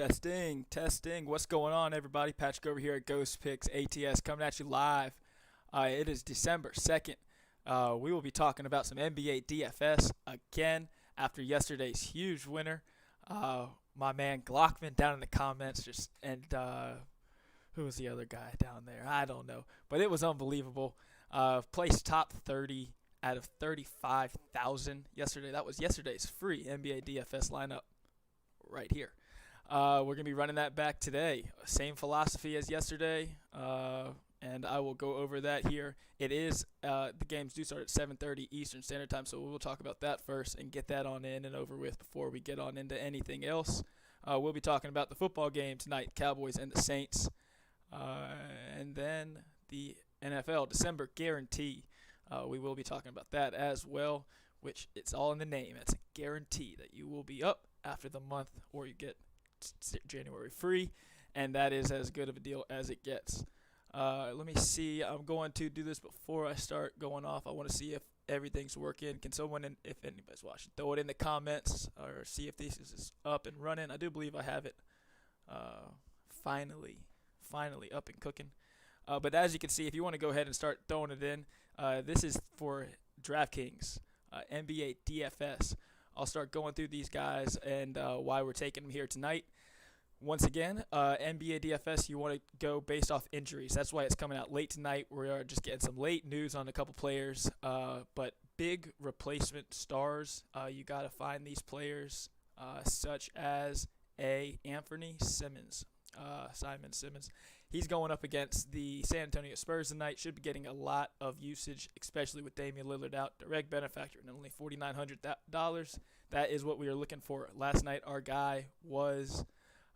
Testing, testing. What's going on, everybody? Patrick over here at GhostPicks ATS coming at you live. It is December 2nd. We will be talking about some NBA DFS again after yesterday's huge winner. My man Glockman down in the comments who was the other guy down there? I don't know, but it was unbelievable. Placed top 30 out of 35,000 yesterday. That was yesterday's free NBA DFS lineup right here. We're going to be running that back today. Same philosophy as yesterday, and I will go over that here. It is the games do start at 7:30 Eastern Standard Time, so we'll talk about that first and get that on in and over with before we get on into anything else. We'll be talking about the football game tonight, Cowboys and the Saints, and then the NFL December guarantee. We will be talking about that as well, which it's all in the name. It's a guarantee that you will be up after the month or you get January free, and that is as good of a deal as it gets. Let me see. I'm going to do this before I start going off. I want to see if everything's working. Can someone, if anybody's watching, throw it in the comments or see if this is up and running. I do believe I have it finally up and cooking. But as you can see, if you want to go ahead and start throwing it in, this is for DraftKings, NBA DFS. I'll start going through these guys and why we're taking them here tonight. Once again, NBA DFS, you want to go based off injuries. That's why it's coming out late tonight. We are just getting some late news on a couple players. But big replacement stars, you got to find these players such as Anthony Simmons. Simon Simmons. He's going up against the San Antonio Spurs tonight. Should be getting a lot of usage, especially with Damian Lillard out. Direct benefactor and only $4,900. That is what we are looking for. Last night, our guy was,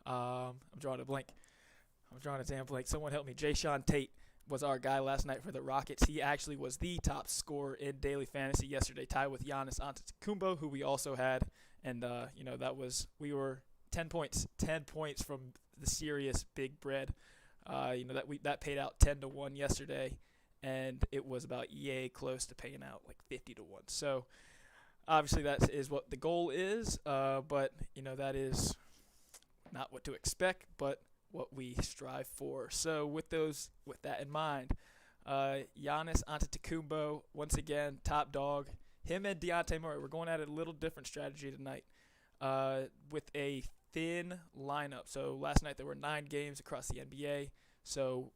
I'm drawing a damn blank. Someone help me. Jayshawn Tate was our guy last night for the Rockets. He actually was the top scorer in daily fantasy yesterday, tied with Giannis Antetokounmpo, who we also had. And, we were 10 points from the serious big bread. That paid out 10-1 yesterday, and it was about close to paying out like 50-1. So obviously that is what the goal is, but that is not what to expect, but what we strive for. So with that in mind, Giannis Antetokounmpo, once again, top dog. Him and Dejounte Murray, we're going at a little different strategy tonight, with a thin lineup. So last night there were 9 games across the NBA. So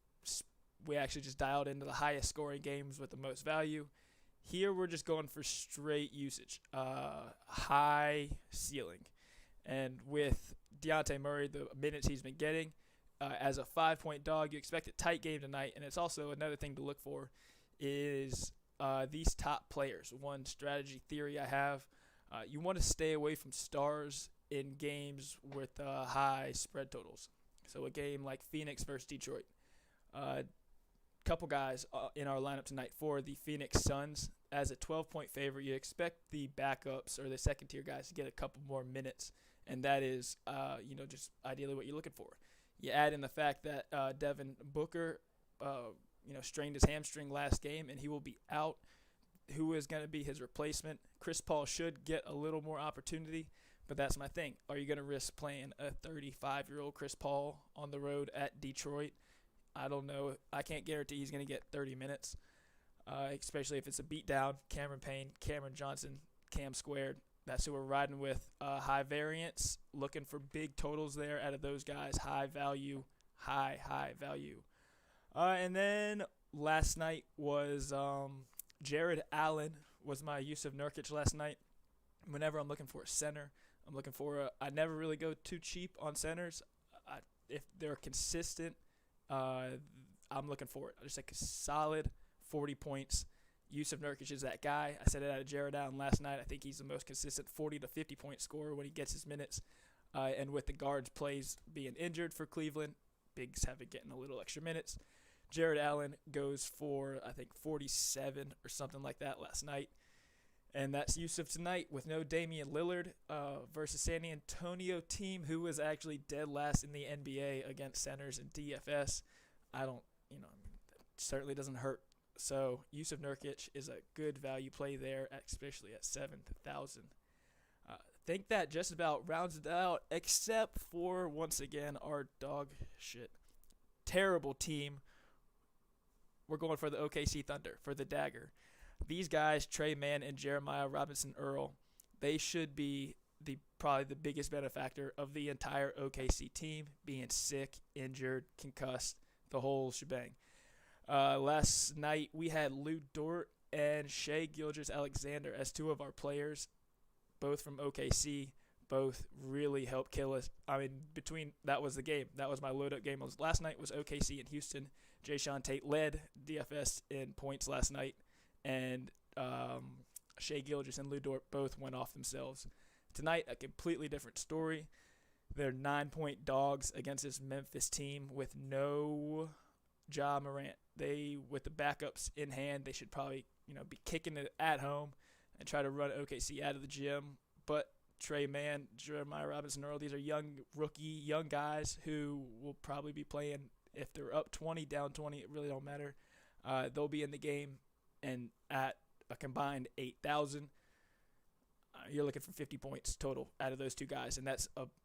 we actually just dialed into the highest scoring games with the most value. Here we're just going for straight usage, high ceiling. And with Dejounte Murray, the minutes he's been getting, as a 5-point dog, you expect a tight game tonight. And it's also another thing to look for is these top players. One strategy theory I have, you want to stay away from stars in games with high spread totals. So a game like Phoenix versus Detroit. Couple guys in our lineup tonight for the Phoenix Suns. As a 12-point favorite, you expect the backups or the second-tier guys to get a couple more minutes, and that is, just ideally what you're looking for. You add in the fact that Devin Booker, strained his hamstring last game, and he will be out. Who is going to be his replacement? Chris Paul should get a little more opportunity. But that's my thing. Are you going to risk playing a 35-year-old Chris Paul on the road at Detroit? I don't know. I can't guarantee he's going to get 30 minutes, especially if it's a beatdown. Cameron Payne, Cameron Johnson, Cam Squared. That's who we're riding with. High variance, looking for big totals there out of those guys. High value. And then last night was Jared Allen was my Yusuf Nurkic last night. Whenever I'm looking for a center, I never really go too cheap on centers. If they're consistent, I'm looking for it. I just like a solid 40 points. Yusuf Nurkic is that guy. I said it out of Jared Allen last night. I think he's the most consistent 40 to 50-point scorer when he gets his minutes. And with the guards plays being injured for Cleveland, bigs have been getting a little extra minutes. Jared Allen goes for, I think, 47 or something like that last night. And that's Yusuf tonight with no Damian Lillard versus San Antonio team who was actually dead last in the NBA against centers and DFS. That certainly doesn't hurt. So Yusuf Nurkic is a good value play there, especially at 7,000. think that just about rounds it out, except for, once again, our dog shit. Terrible team. We're going for the OKC Thunder, for the dagger. These guys, Trey Mann and Jeremiah Robinson Earl, they should be probably the biggest benefactor of the entire OKC team, being sick, injured, concussed, the whole shebang. Last night we had Lou Dort and Shea Gilgeous-Alexander as two of our players, both from OKC. Both really helped kill us. I mean, that was the game. That was my load-up game. Last night was OKC and Houston. Jayshawn Tate led DFS in points last night, and Shea Gilgeous and Lou Dort both went off themselves. Tonight, a completely different story. They're 9-point dogs against this Memphis team with no Ja Morant. With the backups in hand, they should probably be kicking it at home and try to run OKC out of the gym. But Trey Mann, Jeremiah Robinson Earl, these are young guys who will probably be playing. If they're up 20, down 20, it really don't matter. They'll be in the game, and at a combined 8,000, you're looking for 50 points total out of those two guys. And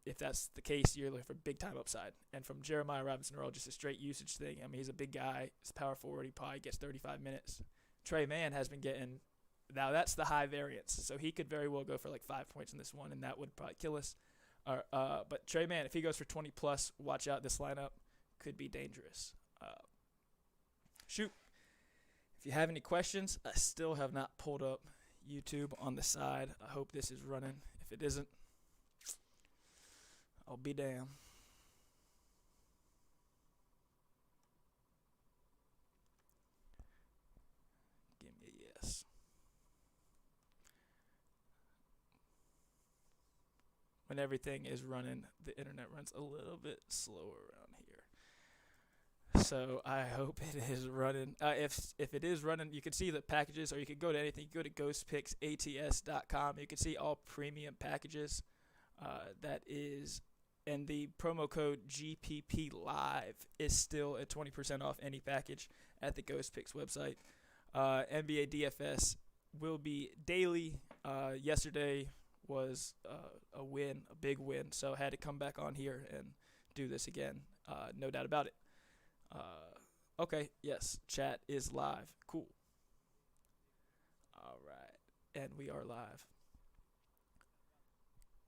if that's the case, you're looking for big-time upside. And from Jeremiah Robinson Earl, just a straight usage thing. I mean, he's a big guy. He's power forward. He probably gets 35 minutes. Trey Mann has been getting – now that's the high variance. So he could very well go for like 5 points in this one, and that would probably kill us. But Trey Mann, if he goes for 20-plus, watch out. This lineup could be dangerous. Shoot. If you have any questions, I still have not pulled up YouTube on the side. I hope this is running. If it isn't, I'll be damned. Give me a yes. When everything is running, the internet runs a little bit slower around here. So I hope it is running. If it is running, you can see the packages, or you can go to anything. You go to GhostPicksATS.com. You can see all premium packages. That is, and the promo code GPP Live is still at 20% off any package at the GhostPicks website. NBA DFS will be daily. Yesterday was a win, a big win, so I had to come back on here and do this again. No doubt about it. Okay, yes, chat is live. Cool. All right, and we are live.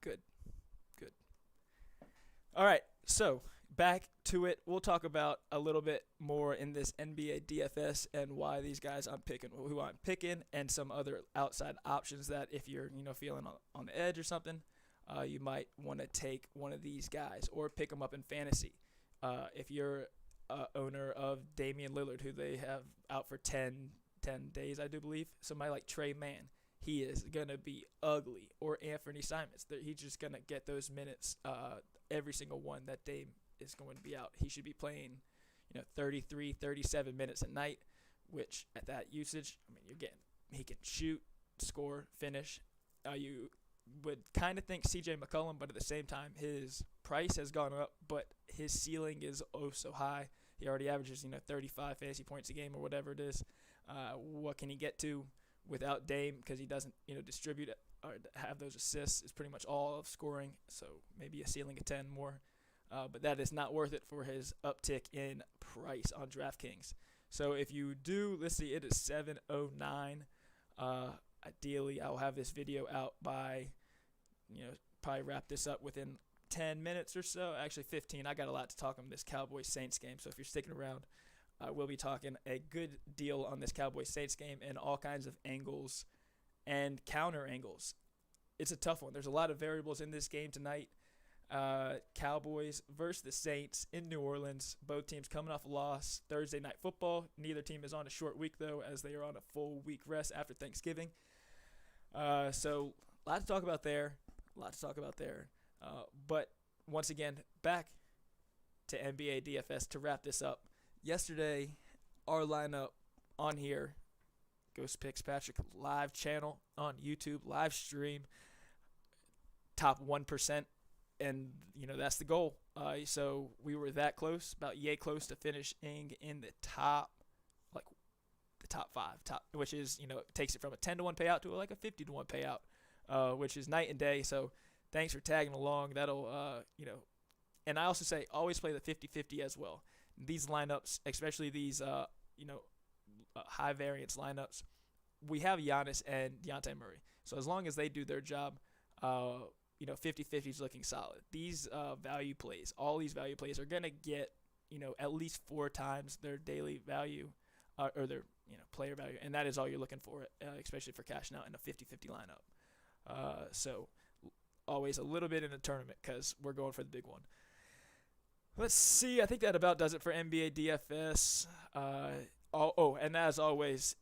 Good. All right, so back to it. We'll talk about a little bit more in this NBA DFS and why these guys who I'm picking, and some other outside options that if you're feeling on the edge or something, you might want to take one of these guys or pick them up in fantasy. If you're owner of Damian Lillard, who they have out for 10 days, I do believe. Somebody like Trey Mann, he is going to be ugly. Or Anthony Simons, he's just going to get those minutes, every single one that Dame is going to be out. He should be playing, 33, 37 minutes a night, which at that usage, I mean, he can shoot, score, finish. You would kind of think CJ McCollum, but at the same time, his price has gone up, but his ceiling is oh so high. He already averages, 35 fantasy points a game or whatever it is. What can he get to without Dame? Because he doesn't, distribute or have those assists. It's pretty much all of scoring, so maybe a ceiling of 10 more. But that is not worth it for his uptick in price on DraftKings. So if you do, let's see, it is 7:09. Ideally, I'll have this video out by, probably wrap this up within 10 minutes or so. Actually, 15. I got a lot to talk on this Cowboys-Saints game, so if you're sticking around, we'll be talking a good deal on this Cowboys-Saints game and all kinds of angles and counter angles. It's a tough one. There's a lot of variables in this game tonight. Cowboys versus the Saints in New Orleans. Both teams coming off a loss. Thursday night football. Neither team is on a short week, though, as they are on a full week rest after Thanksgiving. So a lot to talk about there. But once again, back to NBA DFS to wrap this up. Yesterday, our lineup on here, Ghost Picks Patrick live channel on YouTube, live stream, top 1%. And, that's the goal. So we were that close, about yay close to finishing in the top, the top 5, which is, takes it from a 10-to-1 payout to like a 50-to-1 payout, which is night and day. So Thanks for tagging along. That'll, and I also say always play the 50-50 as well. These lineups, especially these, high variance lineups, we have Giannis and Dejounte Murray. So as long as they do their job, 50-50 is looking solid. These value plays, all these value plays are going to get, at least 4 times their daily value or their, player value. And that is all you're looking for, especially for cashing out in a 50-50 lineup. So always a little bit in a tournament because we're going for the big one. Let's see. I think that about does it for NBA DFS. And as always,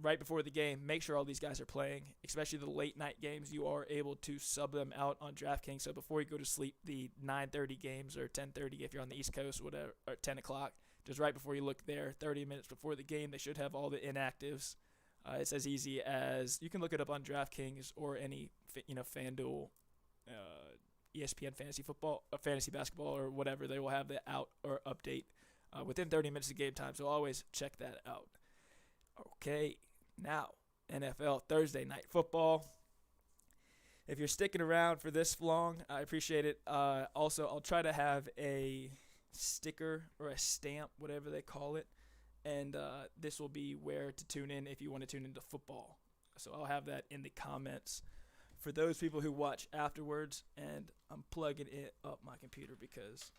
right before the game, make sure all these guys are playing, especially the late night games. You are able to sub them out on DraftKings. So before you go to sleep, the 9:30 games or 10:30 if you're on the East Coast, whatever, or 10 o'clock, just right before you look there, 30 minutes before the game, they should have all the inactives. It's as easy as you can look it up on DraftKings or any FanDuel, ESPN fantasy football, fantasy basketball, or whatever. They will have the out or update within 30 minutes of game time. So always check that out. Okay, now NFL Thursday night football. If you're sticking around for this long, I appreciate it. Also, I'll try to have a sticker or a stamp, whatever they call it, and this will be where to tune in if you want to tune into football. So I'll have that in the comments for those people who watch afterwards. And I'm plugging it up my computer because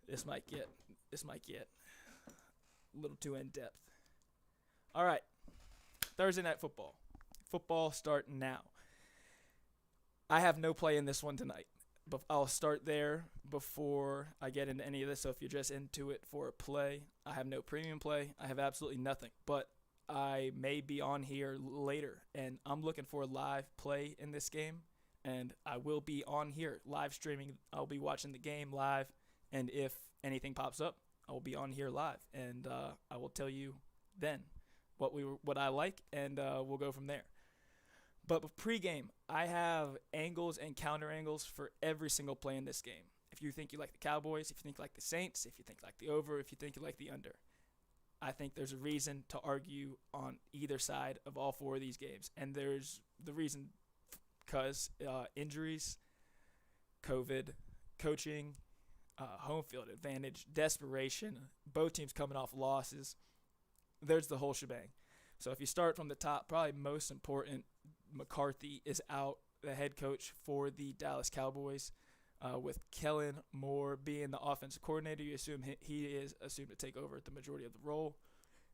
this might get a little too in depth. All right, Thursday night football. Football starting now. I have no play in this one tonight, but I'll start there before I get into any of this. So if you're just into it for a play, I have no premium play. I have absolutely nothing, but I may be on here later, and I'm looking for a live play in this game, and I will be on here live streaming. I'll be watching the game live, and if anything pops up, I will be on here live, and I will tell you then what I like, and we'll go from there. But pre-game, I have angles and counter angles for every single play in this game. If you think you like the Cowboys, if you think you like the Saints, if you think like the over, if you think you like the under, I think there's a reason to argue on either side of all 4 of these games. And there's the reason because injuries, COVID, coaching, home field advantage, desperation, both teams coming off losses. There's the whole shebang. So if you start from the top, probably most important, McCarthy is out, the head coach for the Dallas Cowboys. With Kellen Moore being the offensive coordinator, you assume he is assumed to take over the majority of the role.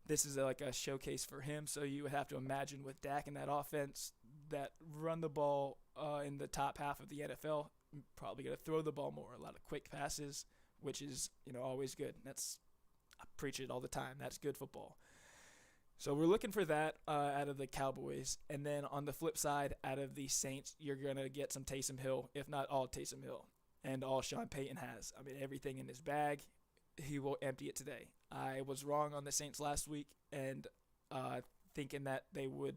This is like a showcase for him, so you would have to imagine with Dak in that offense that run the ball in the top half of the NFL, probably going to throw the ball more, a lot of quick passes, which is always good. I preach it all the time. That's good football. So we're looking for that out of the Cowboys. And then on the flip side, out of the Saints, you're going to get some Taysom Hill, if not all Taysom Hill, and all Sean Payton has. I mean, everything in his bag, he will empty it today. I was wrong on the Saints last week and thinking that they would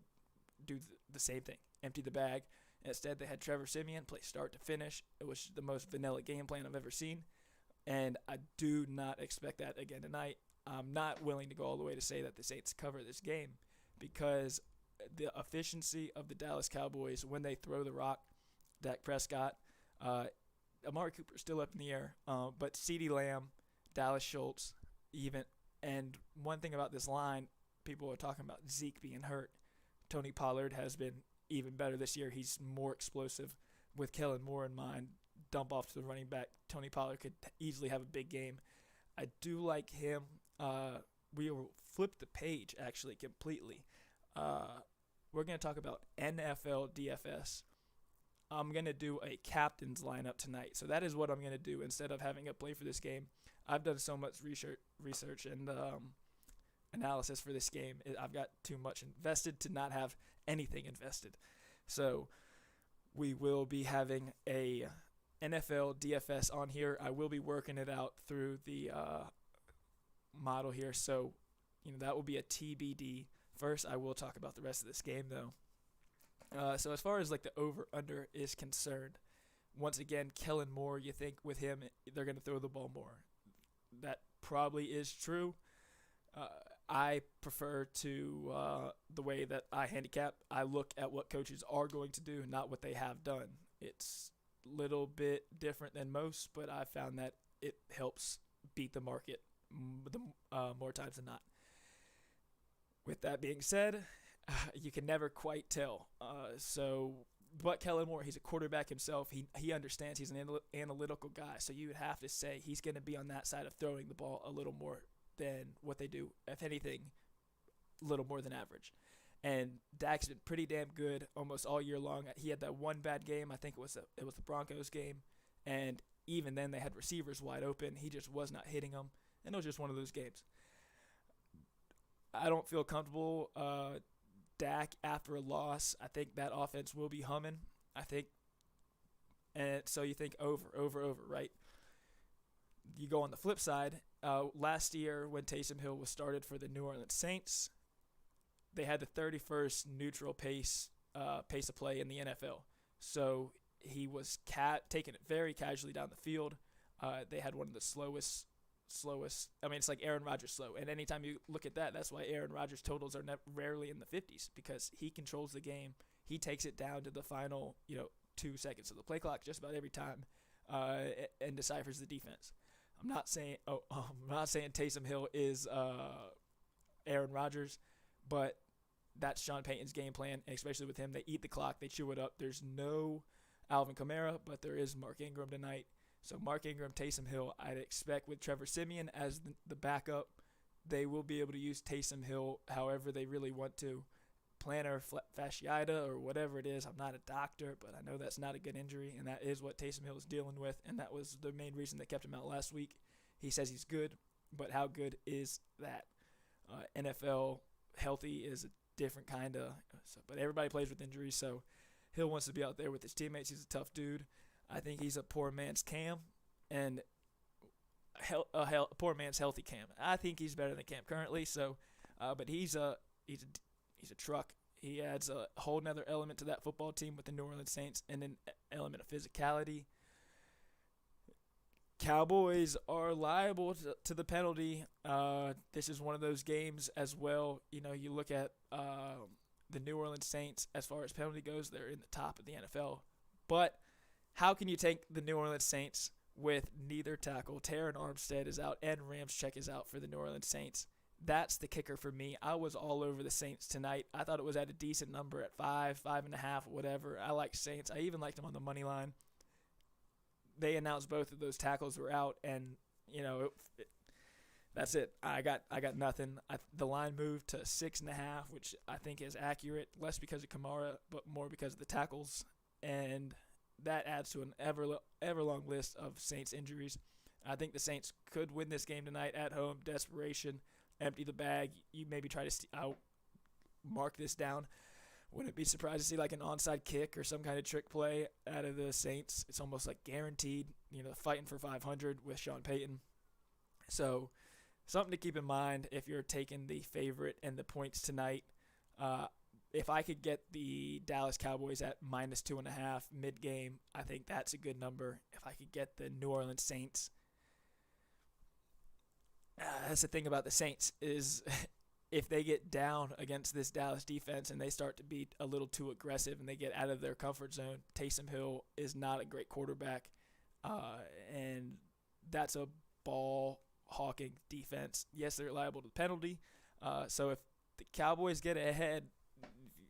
do the same thing, empty the bag. Instead, they had Trevor Siemian play start to finish. It was the most vanilla game plan I've ever seen, and I do not expect that again tonight. I'm not willing to go all the way to say that the Saints cover this game because the efficiency of the Dallas Cowboys when they throw the rock, Dak Prescott, Amari Cooper still up in the air, but CeeDee Lamb, Dallas Schultz, even. And one thing about this line, people are talking about Zeke being hurt. Tony Pollard has been even better this year. He's more explosive. With Kellen Moore in mind, dump off to the running back. Tony Pollard could easily have a big game. I do like him. We will flip the page actually completely. We're going to talk about NFL DFS. I'm going to do a captain's lineup tonight. So that is what I'm going to do instead of having a play for this game. I've done so much research and analysis for this game. I've got too much invested to not have anything invested. So we will be having a NFL DFS on here. I will be working it out through the model here, so that will be a TBD. First, I will talk about the rest of this game though. So as far as like the over under is concerned, once again, Kellen Moore, you think with him they're going to throw the ball more. That probably is true. I prefer to the way that I handicap. I look at what coaches are going to do, not what they have done. It's a little bit different than most, but I found that it helps beat the market more times than not. With that being said, you can never quite tell. But Kellen Moore, he's a quarterback himself. He understands. He's an analytical guy. So you would have to say he's going to be on that side of throwing the ball a little more than what they do. If anything, a little more than average. And Dak's been pretty damn good almost all year long. He had that one bad game. I think it was the Broncos game. And even then, they had receivers wide open. He just was not hitting them. And it was just one of those games. I don't feel comfortable Dak after a loss. I think that offense will be humming. And so you think over, right? You go on the flip side. Last year when Taysom Hill was started for the New Orleans Saints, they had the 31st neutral pace of play in the NFL. So he was taking it very casually down the field. They had one of the slowest. I mean, it's like Aaron Rodgers slow. And anytime you look at that, that's why Aaron Rodgers totals are rarely in the 50s, because he controls the game. He takes it down to the final, 2 seconds of the play clock just about every time, and deciphers the defense. I'm not saying Taysom Hill is Aaron Rodgers, but that's Sean Payton's game plan, and especially with him. They eat the clock. They chew it up. There's no Alvin Kamara, but there is Mark Ingram tonight. So Mark Ingram, Taysom Hill, I'd expect with Trevor Siemian as the backup, they will be able to use Taysom Hill however they really want to. Plantar fasciitis or whatever it is. I'm not a doctor, but I know that's not a good injury, and that is what Taysom Hill is dealing with, and that was the main reason they kept him out last week. He says he's good, but how good is that? NFL healthy is a different kind of – but everybody plays with injuries, so Hill wants to be out there with his teammates. He's a tough dude. I think he's a poor man's Cam, and a poor man's healthy Cam. I think he's better than Cam currently. So, but he's a truck. He adds a whole nother element to that football team with the New Orleans Saints, and an element of physicality. Cowboys are liable to the penalty. This is one of those games as well. You look at the New Orleans Saints as far as penalty goes; they're in the top of the NFL, but how can you take the New Orleans Saints with neither tackle? Terron Armstead is out and Ramczyk is out for the New Orleans Saints. That's the kicker for me. I was all over the Saints tonight. I thought it was at a decent number at 5.5, whatever. I like Saints. I even liked them on the money line. They announced both of those tackles were out, and that's it. I got nothing. The line moved to 6.5, which I think is accurate, less because of Kamara, but more because of the tackles, and that adds to an ever-long list of Saints injuries. I think the Saints could win this game tonight at home. Desperation, empty the bag. You maybe try to mark this down. Wouldn't be surprised to see like an onside kick or some kind of trick play out of the Saints. It's almost like guaranteed, fighting for 500 with Sean Payton. So something to keep in mind if you're taking the favorite and the points tonight. If I could get the Dallas Cowboys at -2.5 mid-game, I think that's a good number. If I could get the New Orleans Saints, that's the thing about the Saints is if they get down against this Dallas defense and they start to be a little too aggressive and they get out of their comfort zone, Taysom Hill is not a great quarterback, and that's a ball-hawking defense. Yes, they're liable to penalty, so if the Cowboys get ahead,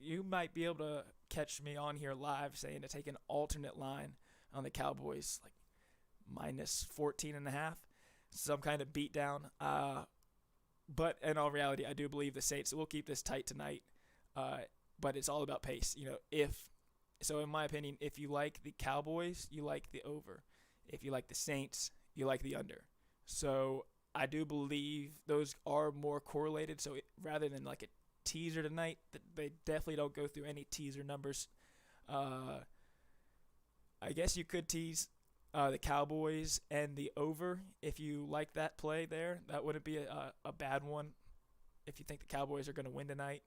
you might be able to catch me on here live saying to take an alternate line on the Cowboys, like -14.5, some kind of beatdown. But in all reality, I do believe the Saints will keep this tight tonight. But it's all about pace. In my opinion, if you like the Cowboys, you like the over. If you like the Saints, you like the under. So I do believe those are more correlated. So rather than like a teaser tonight, they definitely don't go through any teaser numbers. I guess you could tease the Cowboys and the over if you like that play there. That wouldn't be a bad one if you think the Cowboys are going to win tonight.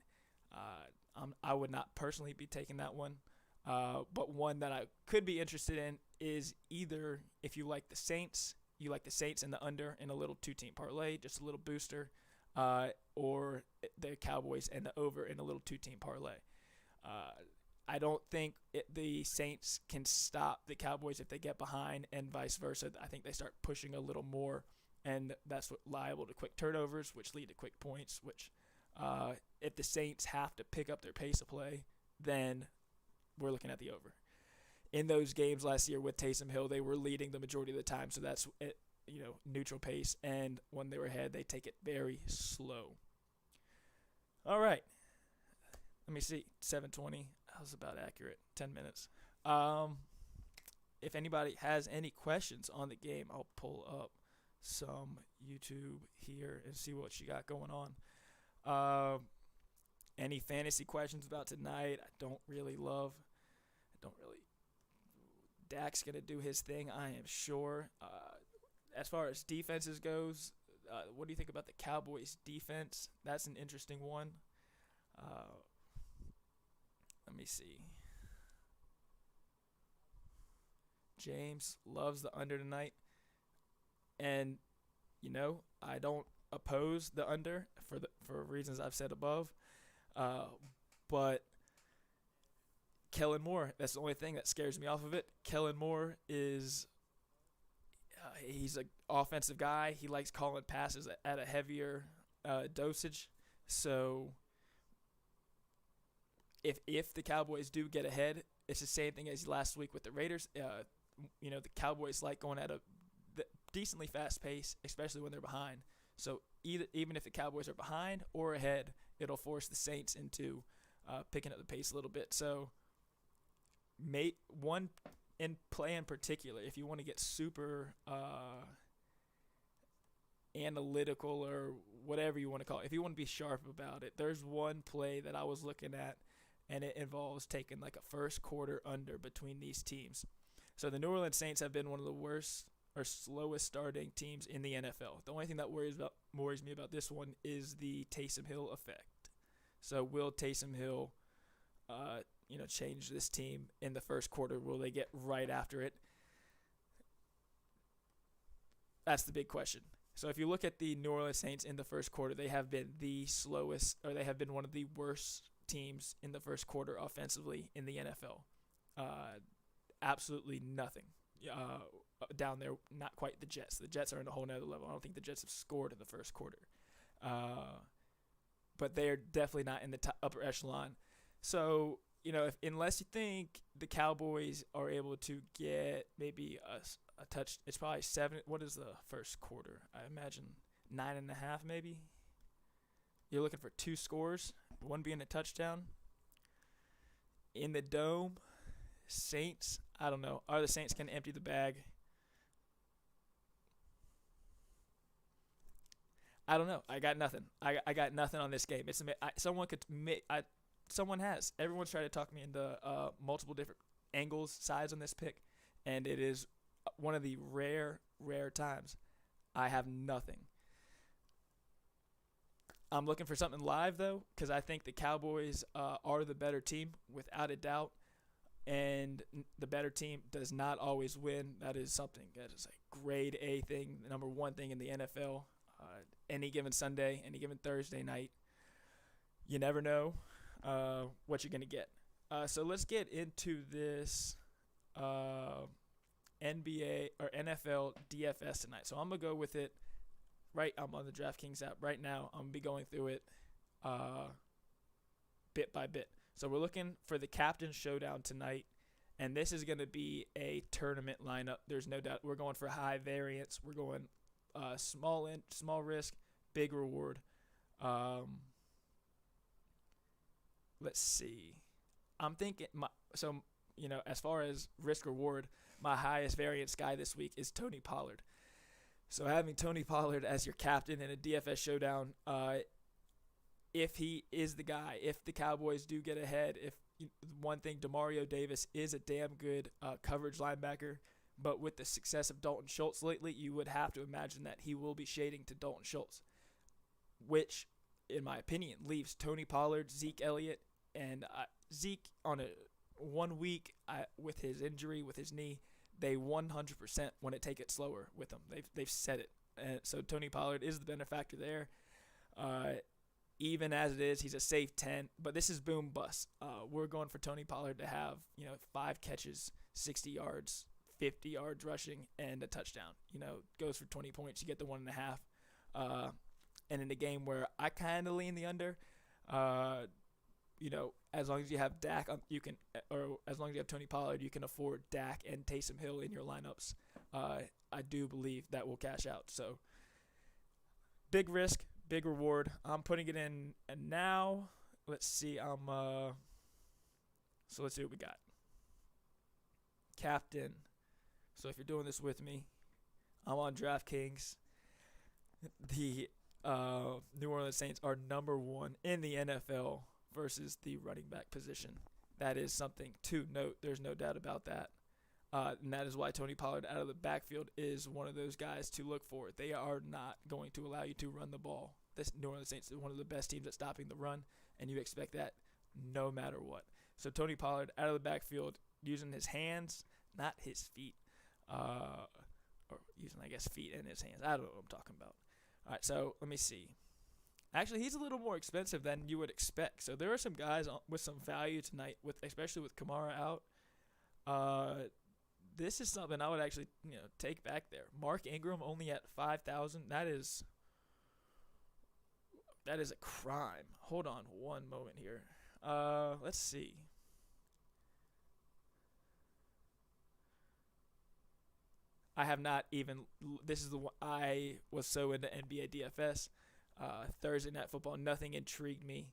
I would not personally be taking that one. But one that I could be interested in is either if you like the Saints and the under in a little 2-team parlay, just a little booster, or the Cowboys and the over in a little 2-team parlay. I don't think the Saints can stop the Cowboys if they get behind, and vice versa. I think they start pushing a little more, and that's liable to quick turnovers, which lead to quick points, which if the Saints have to pick up their pace of play, then we're looking at the over. In those games last year with Taysom Hill, they were leading the majority of the time, so that's neutral pace, and when they were ahead, they take it very slow. All right. Let me see. 7:20. That was about accurate. 10 minutes. If anybody has any questions on the game, I'll pull up some YouTube here and see what you got going on. Any fantasy questions about tonight? I don't really. Dak's going to do his thing, I am sure. As far as defenses goes, what do you think about the Cowboys' defense? That's an interesting one. Let me see. James loves the under tonight. And, I don't oppose the under for reasons I've said above. But Kellen Moore, that's the only thing that scares me off of it. Kellen Moore is he's an offensive guy. He likes calling passes at a heavier dosage. So if the Cowboys do get ahead, it's the same thing as last week with the Raiders. The Cowboys like going at a decently fast pace, especially when they're behind. So even if the Cowboys are behind or ahead, it'll force the Saints into picking up the pace a little bit. So one in play in particular, if you want to get super analytical or whatever you want to call it, if you want to be sharp about it, there's one play that I was looking at, and it involves taking like a first quarter under between these teams. So the New Orleans Saints have been one of the worst or slowest starting teams in the NFL. The only thing that worries me about this one is the Taysom Hill effect. So will Taysom Hill change this team in the first quarter? Will they get right after it? That's the big question. So if you look at the New Orleans Saints in the first quarter, they have been the slowest, or they have been one of the worst teams in the first quarter offensively in the NFL. Absolutely nothing down there, not quite the Jets. The Jets are in a whole nother level. I don't think the Jets have scored in the first quarter. But they're definitely not in the upper echelon. So, unless you think the Cowboys are able to get maybe a touch, it's probably 7. What is the first quarter? I imagine 9.5 maybe. You're looking for 2 scores, one being a touchdown. In the Dome, Saints, I don't know. Are the Saints going to empty the bag? I don't know. I got nothing. I got nothing on this game. Someone has. Everyone's tried to talk me into multiple different angles, sides on this pick, and it is one of the rare times I have nothing. I'm looking for something live, though, because I think the Cowboys are the better team, without a doubt, and the better team does not always win. That is something that is a grade A thing, the number one thing in the NFL. Any given Sunday, any given Thursday night, you never know what you're going to get. So let's get into this NBA or NFL DFS tonight. So I'm going to go with it. I'm on the DraftKings app right now. I'm going to be going through it bit by bit. So we're looking for the Captain Showdown tonight, and this is going to be a tournament lineup. There's no doubt. We're going for high variance. We're going small risk, big reward. Let's see. I'm thinking as far as risk reward, my highest variance guy this week is Tony Pollard. So having Tony Pollard as your captain in a DFS showdown, if he is the guy, if the Cowboys do get ahead, one thing, Demario Davis is a damn good coverage linebacker. But with the success of Dalton Schultz lately, you would have to imagine that he will be shading to Dalton Schultz, which, in my opinion, leaves Tony Pollard, Zeke Elliott, and Zeke on a 1 week with his injury, with his knee. They 100% want to take it slower with him. They've said it. And so Tony Pollard is the benefactor there. even as it is, he's a safe 10. But this is boom bust. We're going for Tony Pollard to have 5 catches, 60 yards, 50 yards rushing, and a touchdown. Goes for 20 points. You get the 1.5. And in a game where I kind of lean the under, as long as you have Dak, or as long as you have Tony Pollard, you can afford Dak and Taysom Hill in your lineups. I do believe that will cash out. So big risk, big reward. I'm putting it in, and now let's see. So let's see what we got. Captain. So if you're doing this with me, I'm on DraftKings. The New Orleans Saints are number 1 in the NFL versus the running back position. That is something to note. There's no doubt about that. And that is why Tony Pollard out of the backfield is one of those guys to look for. They are not going to allow you to run the ball. This New Orleans Saints is one of the best teams at stopping the run, and you expect that no matter what. So Tony Pollard out of the backfield using his hands, not his feet, or using, I guess, feet in his hands. I don't know what I'm talking about. All right, so let me see. Actually, he's a little more expensive than you would expect. So there are some guys with some value tonight, especially with Kamara out. This is something I would actually take back there. Mark Ingram only at 5,000. That is a crime. Hold on one moment here. Let's see. I have not even. This is the one I was so into NBA DFS. Thursday Night Football, nothing intrigued me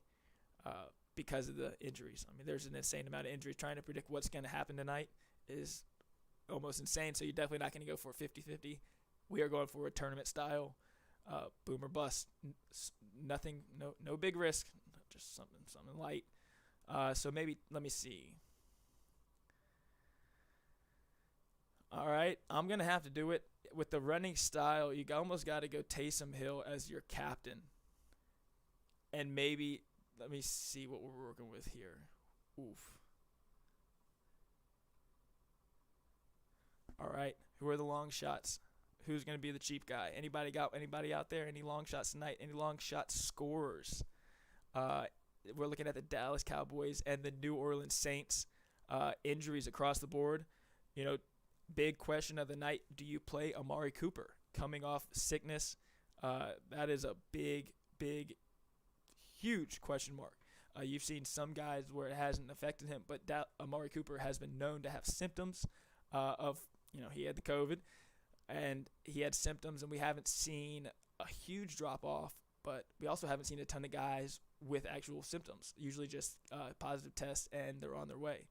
because of the injuries. I mean, there's an insane amount of injuries. Trying to predict what's going to happen tonight is almost insane. So you're definitely not going to go for a 50-50. We are going for a tournament style, boom or bust. Nothing, no big risk, just something light. So maybe let me see. All right, I'm going to have to do it. With the running style, you almost got to go Taysom Hill as your captain. And maybe, let me see what we're working with here. Oof. All right, who are the long shots? Who's going to be the cheap guy? Anybody out there? Any long shots tonight? Any long shot scorers? We're looking at the Dallas Cowboys and the New Orleans Saints. Injuries across the board. Big question of the night, do you play Amari Cooper coming off sickness? That is a big, huge question mark. You've seen some guys where it hasn't affected him, but Amari Cooper has been known to have symptoms of, he had the COVID, and he had symptoms, and we haven't seen a huge drop-off, but we also haven't seen a ton of guys with actual symptoms, usually just positive tests, and they're on their way.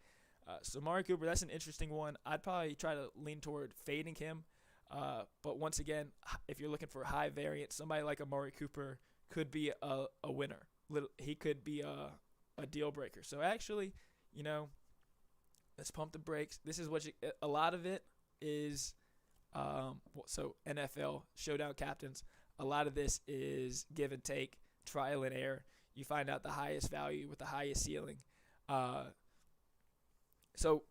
So Amari Cooper, that's an interesting one. I'd probably try to lean toward fading him. But once again, if you're looking for high variance, somebody like Amari Cooper could be a winner. He could be a deal breaker. So actually, let's pump the brakes. This is a lot of it is, so NFL showdown captains. A lot of this is give and take, trial and error. You find out the highest value with the highest ceiling. So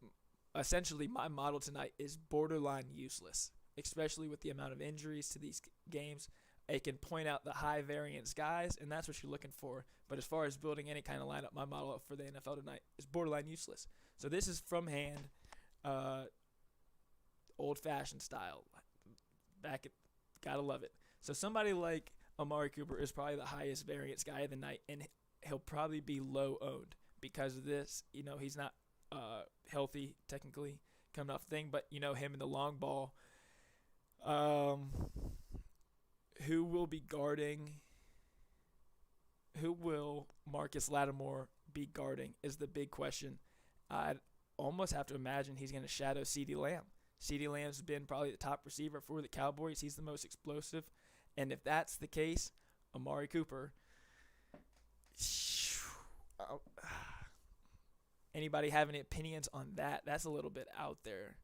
essentially my model tonight is borderline useless, especially with the amount of injuries to these games. It can point out the high variance guys, and that's what you're looking for. But as far as building any kind of lineup, my model for the NFL tonight is borderline useless. So this is from hand, old-fashioned style. Gotta love it. So somebody like Amari Cooper is probably the highest variance guy of the night, and he'll probably be low owned because of this. He's not healthy technically coming off the thing, but him in the long ball. Who will be guarding? Who will Marcus Lattimore be guarding is the big question. I'd almost have to imagine he's going to shadow CeeDee Lamb. CeeDee Lamb's been probably the top receiver for the Cowboys. He's the most explosive. And if that's the case, Amari Cooper. Anybody have any opinions on that? That's a little bit out there.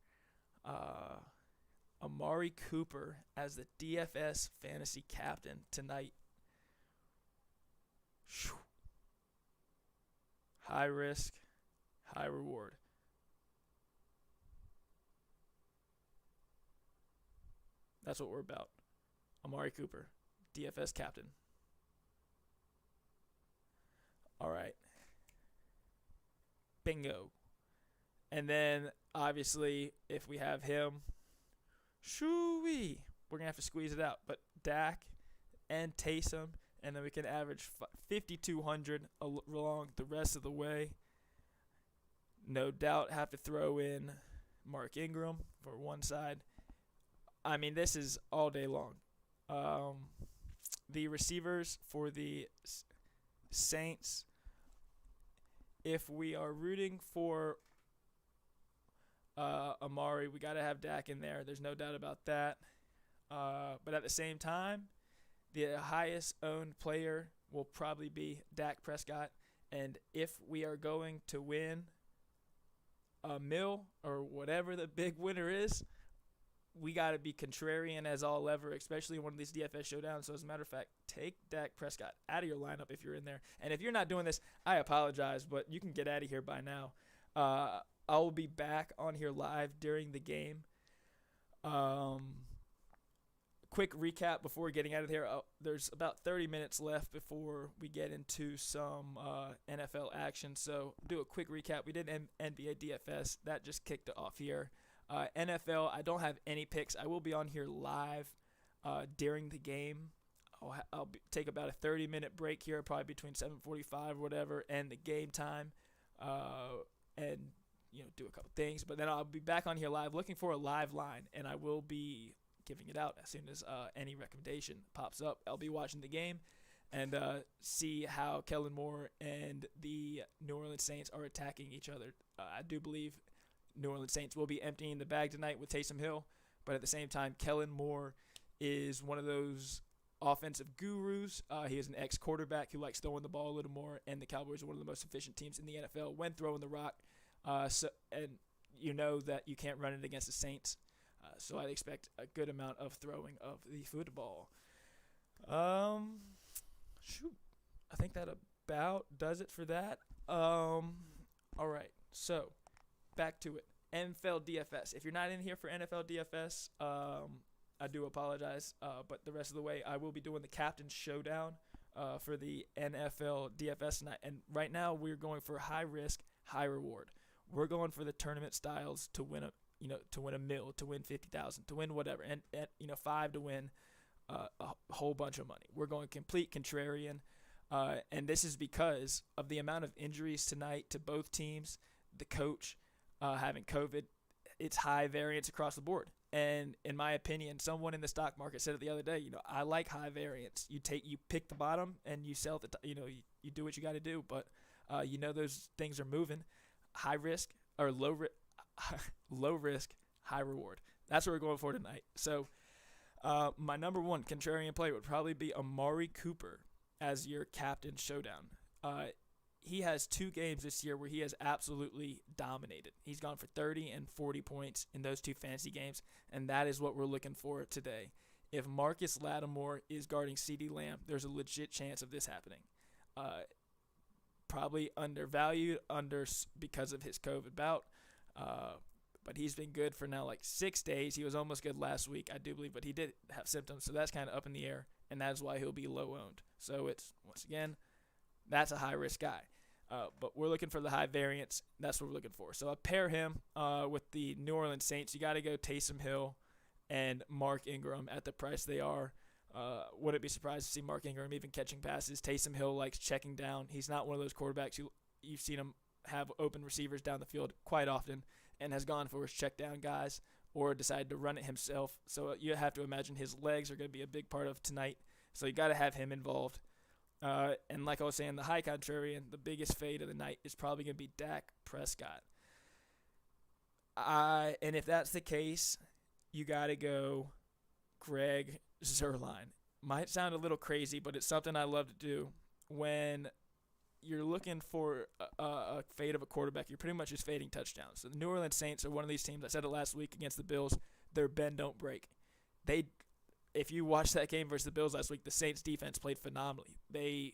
Amari Cooper as the DFS fantasy captain tonight. High risk, high reward. That's what we're about. Amari Cooper, DFS captain. All right. Bingo. And then, obviously, if we have him, shoo-wee, we're going to have to squeeze it out. But Dak and Taysom, and then we can average 5,200 along the rest of the way. No doubt have to throw in Mark Ingram for one side. I mean, this is all day long. The receivers for the Saints, if we are rooting for Amari, we got to have Dak in there. There's no doubt about that. But at the same time, the highest owned player will probably be Dak Prescott. And if we are going to win a mill or whatever the big winner is, we got to be contrarian as all ever, especially in one of these DFS showdowns. So as a matter of fact, take Dak Prescott out of your lineup if you're in there. And if you're not doing this, I apologize, but you can get out of here by now. I will be back on here live during the game. Quick recap before getting out of here. There's about 30 minutes left before we get into some NFL action. So do a quick recap. We did NBA DFS. That just kicked it off here. NFL, I don't have any picks. I will be on here live during the game. I'll take about a 30-minute break here, probably between 7:45 or whatever, and the game time, and do a couple things. But then I'll be back on here live, looking for a live line, and I will be giving it out as soon as any recommendation pops up. I'll be watching the game and see how Kellen Moore and the New Orleans Saints are attacking each other. I do believe New Orleans Saints will be emptying the bag tonight with Taysom Hill, but at the same time, Kellen Moore is one of those offensive gurus. He is an ex-quarterback who likes throwing the ball a little more, and the Cowboys are one of the most efficient teams in the NFL when throwing the rock. And you know that you can't run it against the Saints, so I'd expect a good amount of throwing of the football. I think that about does it for that. All right, so back to it. NFL DFS. If you're not in here for NFL DFS, I do apologize, but the rest of the way, I will be doing the Captain's Showdown for the NFL DFS tonight. And right now, we're going for high risk, high reward. We're going for the tournament styles to win a mill, to win 50,000, to win whatever, and 5 to win a whole bunch of money. We're going complete contrarian, and this is because of the amount of injuries tonight to both teams. The coach having COVID, it's high variance across the board. And in my opinion, someone in the stock market said it the other day. I like high variance. You pick the bottom and you sell the. You do what you got to do, but those things are moving. High risk or low risk, high reward. That's what we're going for tonight. So my number one contrarian play would probably be Amari Cooper as your captain showdown. He has 2 games this year where he has absolutely dominated. He's gone for 30 and 40 points in those 2 fantasy games, and that is what we're looking for today. If Marcus Lattimore is guarding CeeDee Lamb, there's a legit chance of this happening. Probably undervalued because of his COVID bout, but he's been good for now like 6 days. He was almost good last week, I do believe, but he did have symptoms, so that's kind of up in the air, and that's why he'll be low owned. So it's, once again, that's a high-risk guy. But we're looking for the high variance. That's what we're looking for. So I pair him with the New Orleans Saints. You got to go Taysom Hill and Mark Ingram at the price they are. Wouldn't be surprised to see Mark Ingram even catching passes. Taysom Hill likes checking down. He's not one of those quarterbacks you've seen him have open receivers down the field quite often and has gone for his check down guys or decided to run it himself. So you have to imagine his legs are going to be a big part of tonight. So you got to have him involved. And like I was saying, the high contrarian, the biggest fade of the night is probably going to be Dak Prescott. And if that's the case, you got to go Greg Zuerlein. Might sound a little crazy, but it's something I love to do. When you're looking for a fade of a quarterback, you're pretty much just fading touchdowns. So the New Orleans Saints are one of these teams. I said it last week against the Bills. They're bend, don't break. If you watched that game versus the Bills last week, the Saints defense played phenomenally. The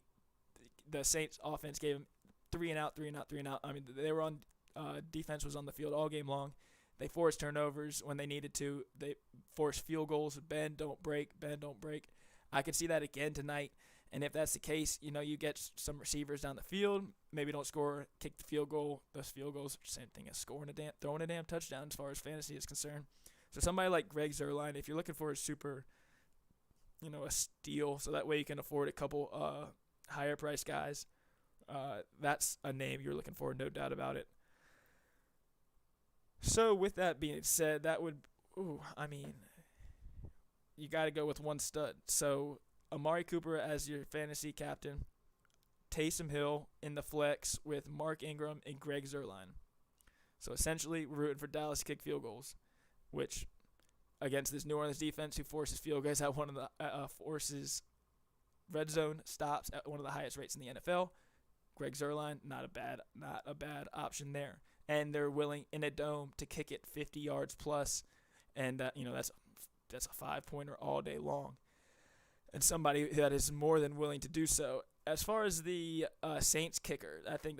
Saints offense gave them 3 and out. I mean, they were on defense was on the field all game long. They forced turnovers when they needed to. They forced field goals. Bend, don't break. I could see that again tonight. And if that's the case, you get some receivers down the field, maybe don't score, kick the field goal. Those field goals are the same thing as throwing a damn touchdown as far as fantasy is concerned. So somebody like Greg Zuerlein, if you're looking for a super, a steal, so that way you can afford a couple higher priced guys, that's a name you're looking for, no doubt about it. So with that being said, you got to go with one stud. So Amari Cooper as your fantasy captain, Taysom Hill in the flex with Mark Ingram and Greg Zuerlein. So essentially, we're rooting for Dallas to kick field goals, which against this New Orleans defense who forces field goals at one of the forces red zone stops at one of the highest rates in the NFL. Greg Zuerlein, not a bad option there. And they're willing in a dome to kick it 50 yards plus, and that's a 5-pointer all day long. And somebody that is more than willing to do so. As far as the Saints kicker, I think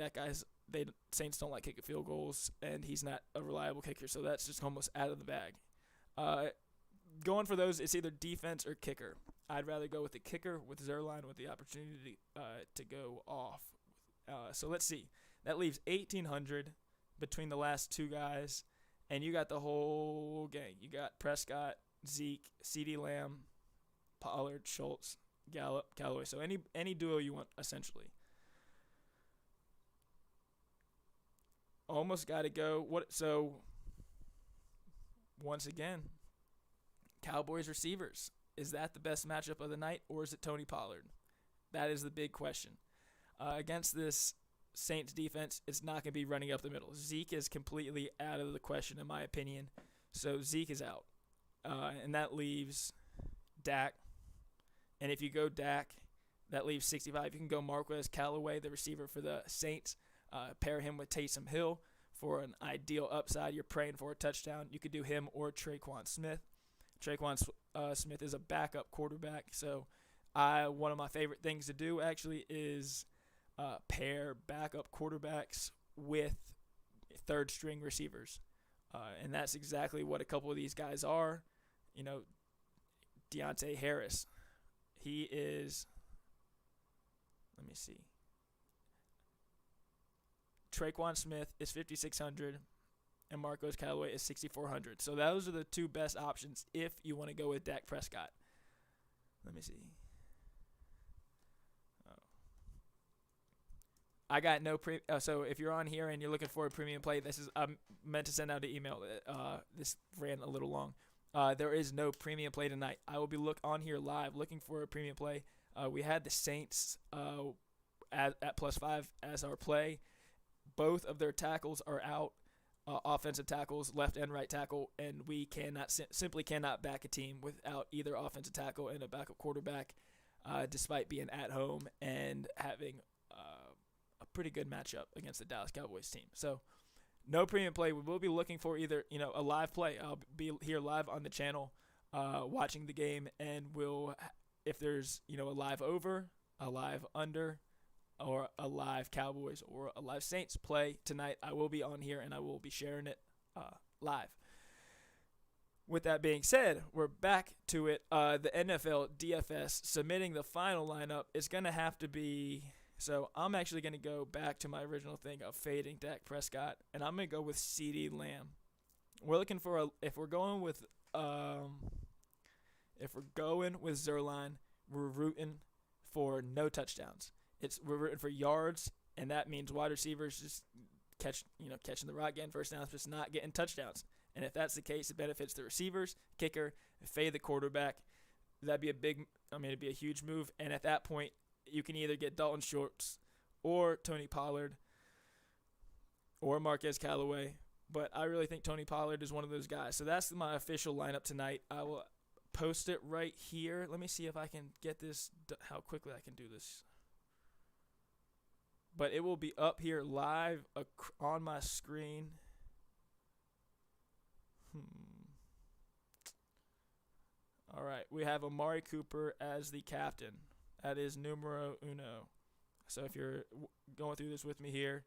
Saints don't like kicking field goals, and he's not a reliable kicker, so that's just almost out of the bag. Going for those, it's either defense or kicker. I'd rather go with the kicker with Zuerlein with the opportunity to go off. So let's see. That leaves $1,800 between the last two guys, and you got the whole gang. You got Prescott, Zeke, CeeDee Lamb, Pollard, Schultz, Gallup, Callaway. So any duo you want, essentially. Almost got to go. So once again, Cowboys receivers. Is that the best matchup of the night, or is it Tony Pollard? That is the big question. Against this Saints defense, it's not going to be running up the middle. Zeke is completely out of the question, in my opinion. So Zeke is out. And that leaves Dak. And if you go Dak, that leaves 65. You can go Marquez Callaway, the receiver for the Saints. Pair him with Taysom Hill for an ideal upside. You're praying for a touchdown. You could do him or Traquan Smith. Traquan Smith is a backup quarterback. So one of my favorite things to do, actually, is pair backup quarterbacks with third-string receivers. And that's exactly what a couple of these guys are. Deontay Harris. He is, let me see. Traquan Smith is $5,600, and Marquez Callaway is $6,400. So those are the two best options if you want to go with Dak Prescott. Let me see. I got no so if you're on here and you're looking for a premium play, I meant to send out an email. This ran a little long. There is no premium play tonight. I will be on here live looking for a premium play. We had the Saints at +5 as our play. Both of their tackles are out, offensive tackles, left and right tackle, and we simply cannot back a team without either offensive tackle and a backup quarterback, despite being at home and having a pretty good matchup against the Dallas Cowboys team. So no premium play. We will be looking for either a live play. I'll be here live on the channel watching the game, and if there's a live over, a live under, or a live Cowboys or a live Saints play tonight, I will be on here and I will be sharing it live. With that being said, we're back to it. The NFL DFS submitting the final lineup is going to have to be. So I'm actually going to go back to my original thing of fading Dak Prescott, and I'm going to go with CeeDee Lamb. We're looking for if we're going with Zuerlein, we're rooting for no touchdowns. We're rooting for yards, and that means wide receivers just catching the rock, getting first downs, just not getting touchdowns. And if that's the case, it benefits the receivers, kicker, fade the quarterback. It'd be a huge move. And at that point, you can either get Dalton Schultz or Tony Pollard or Marquez Callaway. But I really think Tony Pollard is one of those guys. So that's my official lineup tonight. I will post it right here. Let me see if I can get this, how quickly I can do this. But it will be up here live on my screen. All right, we have Amari Cooper as the captain. That is numero uno. So if you're going through this with me here,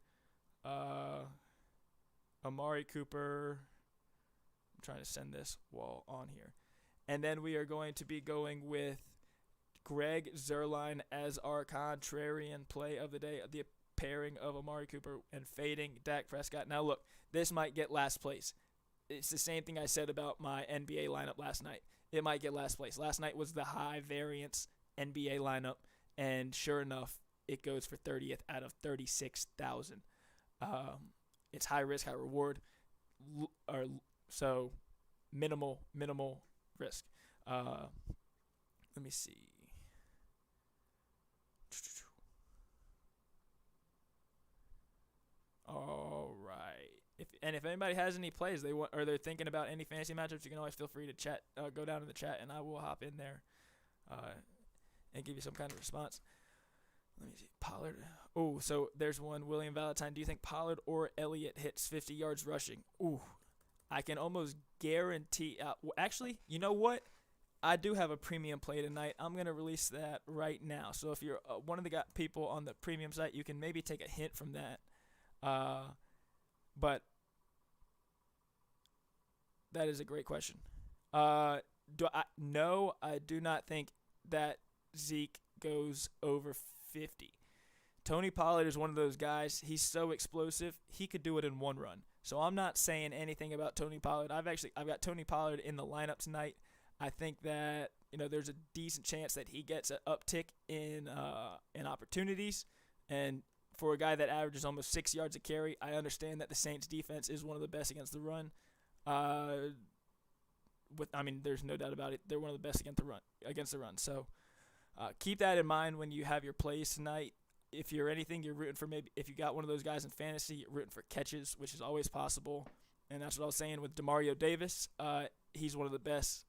Amari Cooper, I'm trying to send this while on here. And then we are going to be going with Greg Zuerlein as our contrarian play of the day. The pairing of Amari Cooper and fading Dak Prescott. Now, look, this might get last place. It's the same thing I said about my NBA lineup last night. It might get last place. Last night was the high variance NBA lineup, and sure enough, it goes for 30th out of 36,000. It's high risk, high reward, so minimal risk. Let me see. All right. If anybody has any plays they want or they're thinking about any fantasy matchups, you can always feel free to chat. Go down in the chat, and I will hop in there and give you some kind of response. Let me see. Pollard. Oh, so there's one. William Valentine. Do you think Pollard or Elliott hits 50 yards rushing? Ooh, I can almost guarantee. Actually, you know what? I do have a premium play tonight. I'm going to release that right now. So if you're one of the people on the premium site, you can maybe take a hint from that. But that is a great question. No, I do not think that Zeke goes over 50. Tony Pollard is one of those guys. He's so explosive. He could do it in one run. So I'm not saying anything about Tony Pollard. I've got Tony Pollard in the lineup tonight. I think that there's a decent chance that he gets an uptick in opportunities, and for a guy that averages almost 6 yards a carry, I understand that the Saints defense is one of the best against the run. There's no doubt about it. They're one of the best against the run. So keep that in mind when you have your plays tonight. If you're anything, you're rooting for if you got one of those guys in fantasy, you're rooting for catches, which is always possible. And that's what I was saying with Demario Davis. He's one of the best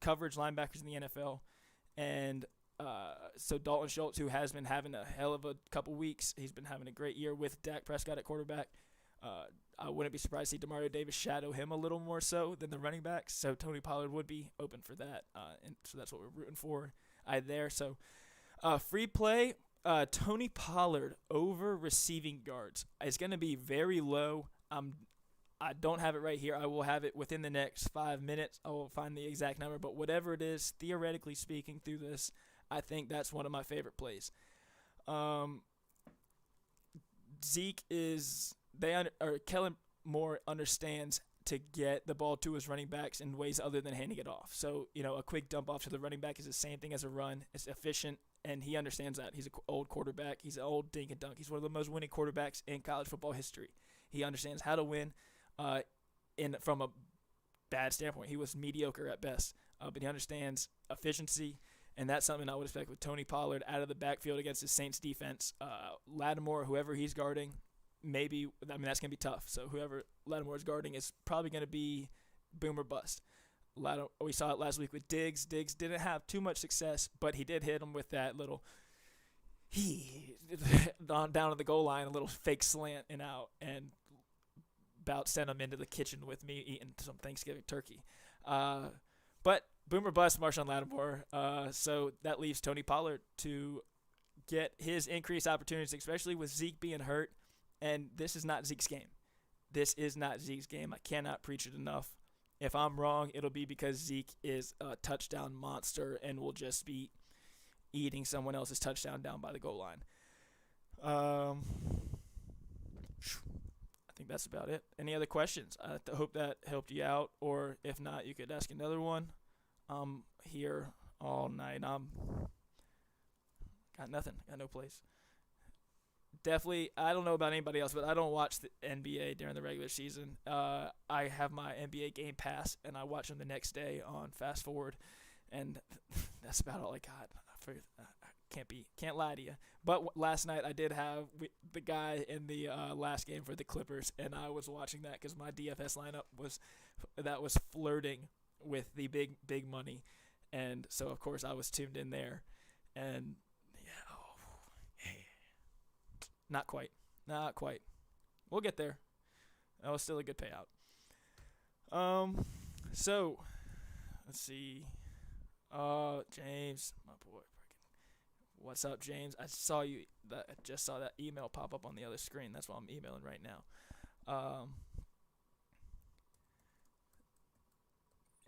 coverage linebackers in the NFL. And so Dalton Schultz, who has been having a hell of a couple weeks, he's been having a great year with Dak Prescott at quarterback. I wouldn't be surprised to see Demario Davis shadow him a little more so than the running backs. So Tony Pollard would be open for that. And so that's what we're rooting for there. So free play, Tony Pollard over receiving yards is going to be very low. I don't have it right here. I will have it within the next 5 minutes. I will find the exact number. But whatever it is, theoretically speaking through this, I think that's one of my favorite plays. Zeke is Kellen Moore understands to get the ball to his running backs in ways other than handing it off. So, a quick dump off to the running back is the same thing as a run. It's efficient, and he understands that. He's an old quarterback. He's an old dink and dunk. He's one of the most winning quarterbacks in college football history. He understands how to win from a bad standpoint. He was mediocre at best, but he understands efficiency, and that's something I would expect with Tony Pollard out of the backfield against the Saints defense. Lattimore, whoever he's guarding, that's going to be tough. So whoever Lattimore is guarding is probably going to be boom or bust. We saw it last week with Diggs. Diggs didn't have too much success, but he did hit him with that little down at the goal line, a little fake slant and out, and about sent him into the kitchen with me eating some Thanksgiving turkey. But boom or bust, Marshawn Lattimore. So that leaves Tony Pollard to get his increased opportunities, especially with Zeke being hurt. And this is not Zeke's game. This is not Zeke's game. I cannot preach it enough. If I'm wrong, it'll be because Zeke is a touchdown monster and will just be eating someone else's touchdown down by the goal line. I think that's about it. Any other questions? I hope that helped you out, or if not, you could ask another one. I'm here all night. Got nothing. Got no place. Definitely, I don't know about anybody else, but I don't watch the NBA during the regular season. I have my NBA Game Pass, and I watch them the next day on Fast Forward, and that's about all I got. Can't lie to you. But last night I did have the guy in the last game for the Clippers, and I was watching that because my DFS lineup was flirting with the big money, and so of course I was tuned in there, and not quite. We'll get there. That was still a good payout. So let's see. James, my boy. What's up, James? I just saw that email pop up on the other screen. That's why I'm emailing right now.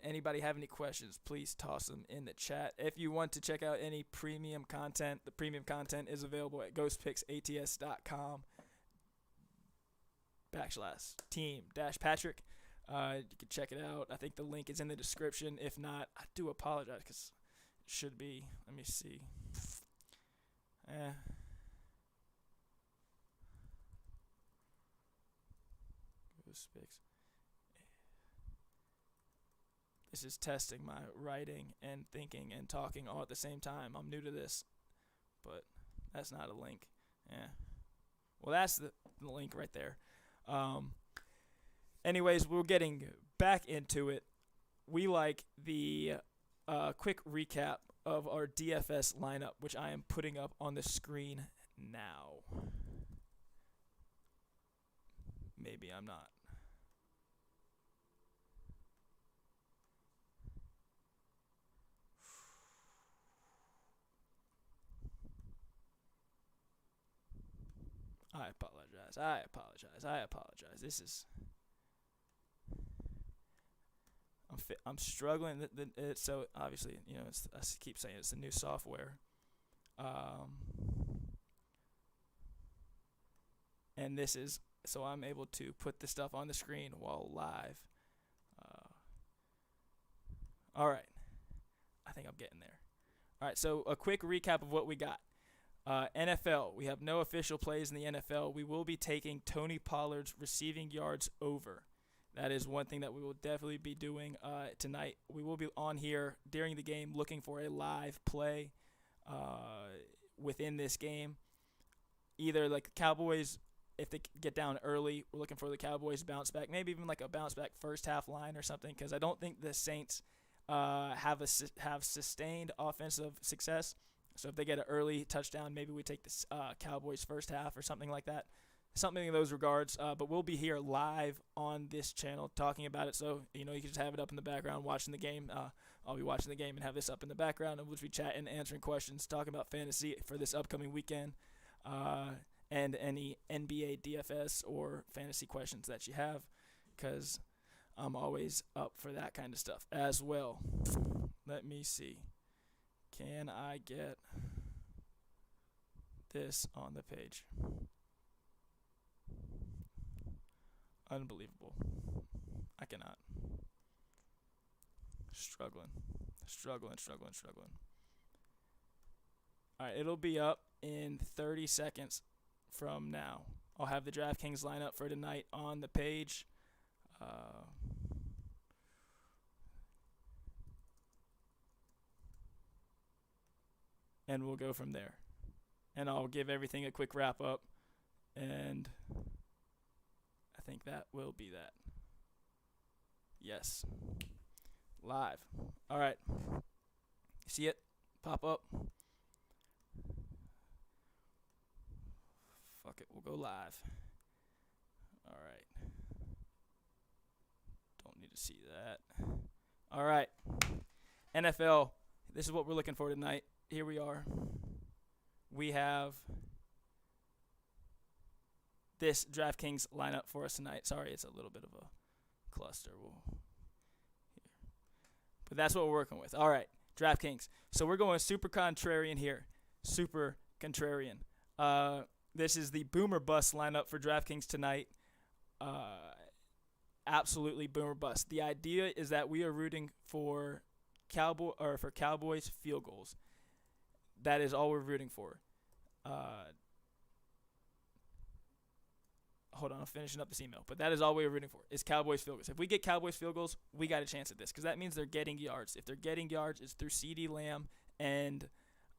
Anybody have any questions, please toss them in the chat. If you want to check out any premium content, the premium content is available at ghostpicksats.com/team-patrick. You can check it out. I think the link is in the description. If not, I do apologize because it should be. Let me see. GhostPicks. This is testing my writing and thinking and talking all at the same time. I'm new to this, but that's not a link. Yeah. Well, that's the link right there. Anyways, we're getting back into it. We like the quick recap of our DFS lineup, which I am putting up on the screen now. Maybe I'm not. I apologize. This is. I'm struggling. So obviously, I keep saying it's the new software. And this is so I'm able to put the stuff on the screen while live. All right. I think I'm getting there. All right. So a quick recap of what we got. NFL, we have no official plays in the NFL. We will be taking Tony Pollard's receiving yards over. That is one thing that we will definitely be doing tonight. We will be on here during the game looking for a live play within this game. Either like the Cowboys, if they get down early, we're looking for the Cowboys bounce back. Maybe even like a bounce back first half line or something, because I don't think the Saints have sustained offensive success. So if they get an early touchdown, maybe we take the Cowboys first half or something like that. Something in those regards. But we'll be here live on this channel talking about it. So, you can just have it up in the background watching the game. I'll be watching the game and have this up in the background. And we'll be chatting, answering questions, talking about fantasy for this upcoming weekend. And any NBA DFS or fantasy questions that you have. Because I'm always up for that kind of stuff as well. Let me see. Can I get this on the page? Unbelievable. I cannot. Struggling. All right, it'll be up in 30 seconds from now. I'll have the DraftKings lineup for tonight on the page. And we'll go from there. And I'll give everything a quick wrap up. And I think that will be that. Yes. Live. All right. See it? Pop up. Fuck it. We'll go live. All right. Don't need to see that. All right. NFL. This is what we're looking for tonight. Here we are. We have this DraftKings lineup for us tonight. Sorry, it's a little bit of a cluster. But that's what we're working with. All right, DraftKings. So we're going super contrarian here. Super contrarian. This is the boomer bust lineup for DraftKings tonight. Absolutely boomer bust. The idea is that we are rooting for Cowboys field goals. That is all we're rooting for. Hold on, I'm finishing up this email. But that is all we're rooting for, is Cowboys field goals. If we get Cowboys field goals, we got a chance at this, because that means they're getting yards. If they're getting yards, it's through CeeDee Lamb and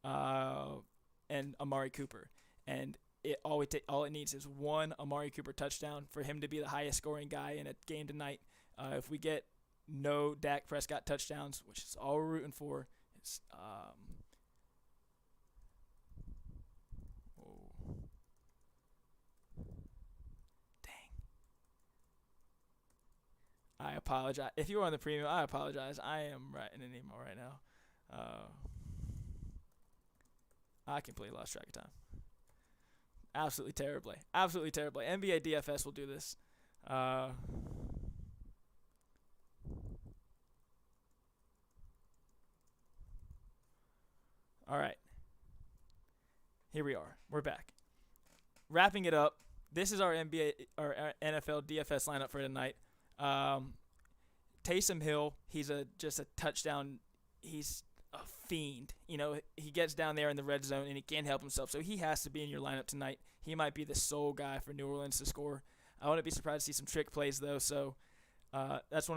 Amari Cooper. And all it needs is one Amari Cooper touchdown for him to be the highest scoring guy in a game tonight. If we get no Dak Prescott touchdowns, which is all we're rooting for, it's I apologize. If you are on the premium, I apologize. I am writing an email right now. I completely lost track of time. Absolutely terribly. NBA DFS will do this. All right. Here we are. We're back. Wrapping it up. This is our NBA or our NFL DFS lineup for tonight. Taysom Hill, he's just a touchdown. He's a fiend. He gets down there in the red zone and he can't help himself. So he has to be in your lineup tonight. He might be the sole guy for New Orleans to score. I wouldn't be surprised to see some trick plays though. So that's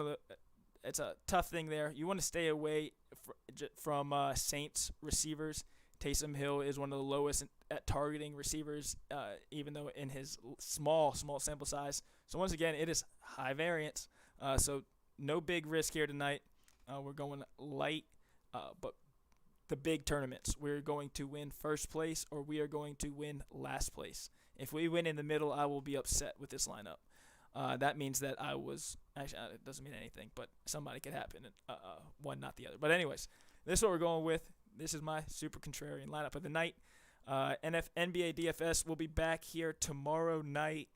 it's a tough thing there. You want to stay away from Saints receivers. Taysom Hill is one of the lowest at targeting receivers, even though in his small sample size. So once again, it is high variance. So no big risk here tonight. We're going light, but the big tournaments, we're going to win first place or we are going to win last place. If we win in the middle, I will be upset with this lineup. That means that it doesn't mean anything, but somebody could happen. One, not the other. But anyways, this is what we're going with. This is my super contrarian lineup of the night. NBA DFS will be back here tomorrow night.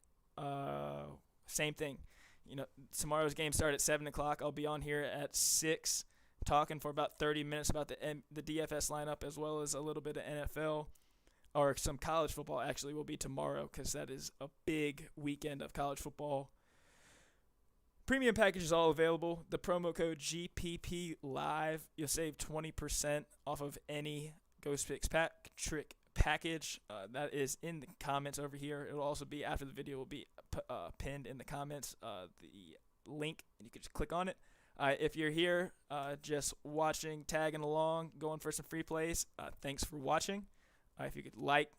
Same thing. Tomorrow's game starts at 7 o'clock. I'll be on here at 6 talking for about 30 minutes about the DFS lineup as well as a little bit of NFL. Or some college football actually will be tomorrow because that is a big weekend of college football. Premium package is all available. The promo code GPP Live, you'll save 20% off of any GhostPicks trick package. That is in the comments over here. It will also be after the video will be pinned in the comments. The link, and you can just click on it. If you're here just watching, tagging along, going for some free plays, thanks for watching. If you could like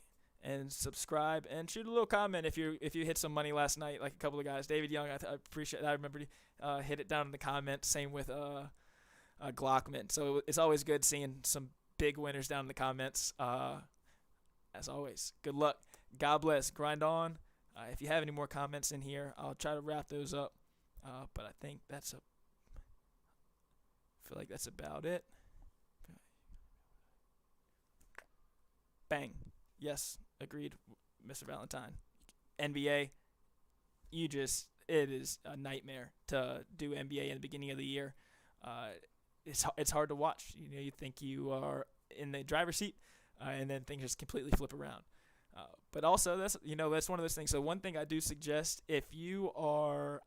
and subscribe and shoot a little comment if you hit some money last night, like a couple of guys. David Young, I appreciate that. I remember hit it down in the comments. Same with Glockman. So it's always good seeing some big winners down in the comments. As always, good luck. God bless. Grind on. If you have any more comments in here, I'll try to wrap those up. But I think I feel like that's about it. Bang. Yes, agreed, Mr. Valentine. NBA, it is a nightmare to do NBA in the beginning of the year. It's hard to watch. You think you are in the driver's seat, and then things just completely flip around. But also, that's one of those things. So one thing I do suggest, if you are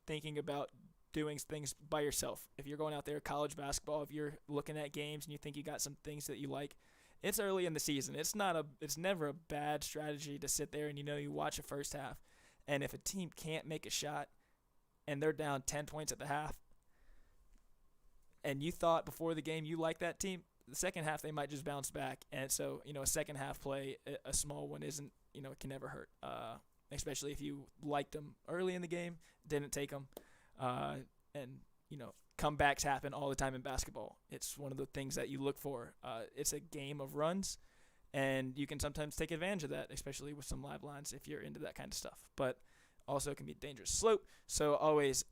thinking about doing things by yourself, if you're going out there college basketball, if you're looking at games and you think you got some things that you like, it's early in the season. It's never a bad strategy to sit there and you watch a first half, and if a team can't make a shot and they're down 10 points at the half, and you thought before the game you liked that team, the second half they might just bounce back. And so a second half play, a small one isn't it can never hurt, especially if you liked them early in the game, didn't take them, and comebacks happen all the time in basketball. It's one of the things that you look for. It's a game of runs, and you can sometimes take advantage of that, especially with some live lines if you're into that kind of stuff. But also it can be a dangerous slope, so always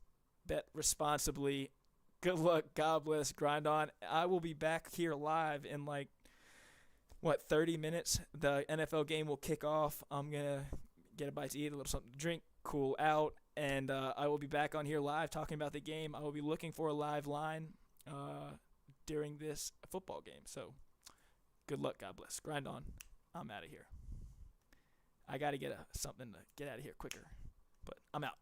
bet responsibly. Good luck. God bless. Grind on. I will be back here live in 30 minutes. The NFL game will kick off. I'm going to get a bite to eat, a little something to drink, cool out. And I will be back on here live talking about the game. I will be looking for a live line during this football game. So good luck. God bless. Grind on. I'm out of here. I got to get something to get out of here quicker. But I'm out.